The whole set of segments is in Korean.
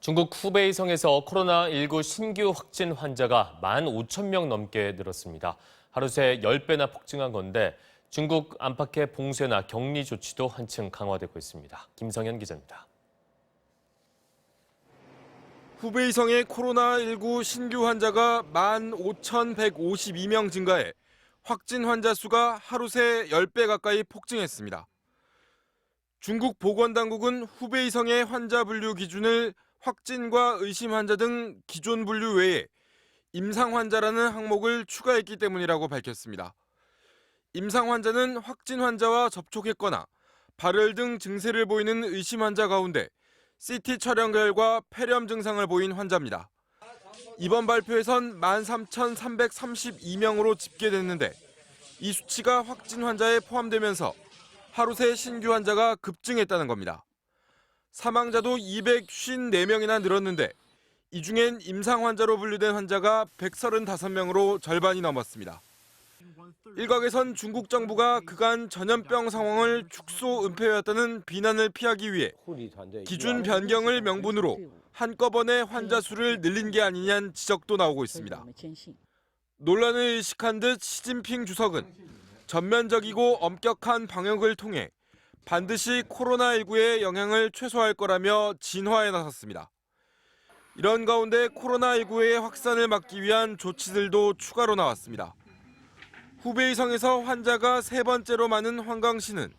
중국 후베이성에서 코로나19 신규 확진 환자가 15,000명 넘게 늘었습니다. 하루 새 10배나 폭증한 건데 중국 안팎의 봉쇄나 격리 조치도 한층 강화되고 있습니다. 김성현 기자입니다. 후베이성의 코로나19 신규 환자가 15,152명 증가해 확진 환자 수가 하루 새 10배 가까이 폭증했습니다. 중국 보건당국은 후베이성의 환자 분류 기준을 확진과 의심 환자 등 기존 분류 외에 임상 환자라는 항목을 추가했기 때문이라고 밝혔습니다. 임상 환자는 확진 환자와 접촉했거나 발열 등 증세를 보이는 의심 환자 가운데 CT 촬영 결과 폐렴 증상을 보인 환자입니다. 이번 발표에선 13,332명으로 집계됐는데 이 수치가 확진 환자에 포함되면서 하루 새 신규 환자가 급증했다는 겁니다. 사망자도 254명이나 늘었는데 이 중엔 임상 환자로 분류된 환자가 135명으로 절반이 넘었습니다. 일각에선 중국 정부가 그간 전염병 상황을 축소 은폐해왔다는 비난을 피하기 위해 기준 변경을 명분으로 한꺼번에 환자 수를 늘린 게 아니냐는 지적도 나오고 있습니다. 논란을 의식한 듯 시진핑 주석은 전면적이고 엄격한 방역을 통해 반드시 코로나19의 영향을 최소화할 거라며 진화에 나섰습니다. 이런 가운데 코로나19의 확산을 막기 위한 조치들도 추가로 나왔습니다. 후베이성에서 환자가 세 번째로 많은 황강시는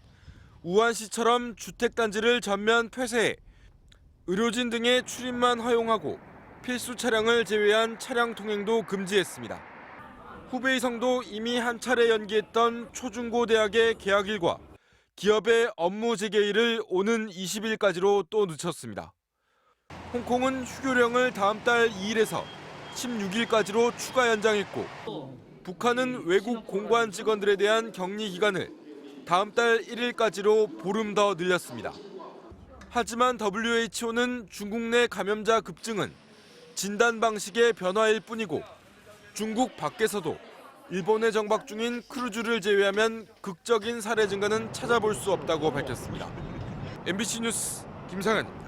우한시처럼 주택단지를 전면 폐쇄해 의료진 등의 출입만 허용하고 필수 차량을 제외한 차량 통행도 금지했습니다. 후베이성도 이미 한 차례 연기했던 초중고대학의 개학일과 기업의 업무 재개일을 오는 20일까지로 또 늦췄습니다. 홍콩은 휴교령을 다음 달 2일에서 16일까지로 추가 연장했고 북한은 외국 공관 직원들에 대한 격리 기간을 다음 달 1일까지로 보름 더 늘렸습니다. 하지만 WHO는 중국 내 감염자 급증은 진단 방식의 변화일 뿐이고 중국 밖에서도 일본에 정박 중인 크루즈를 제외하면 극적인 사례 증가는 찾아볼 수 없다고 밝혔습니다. MBC 뉴스 김상현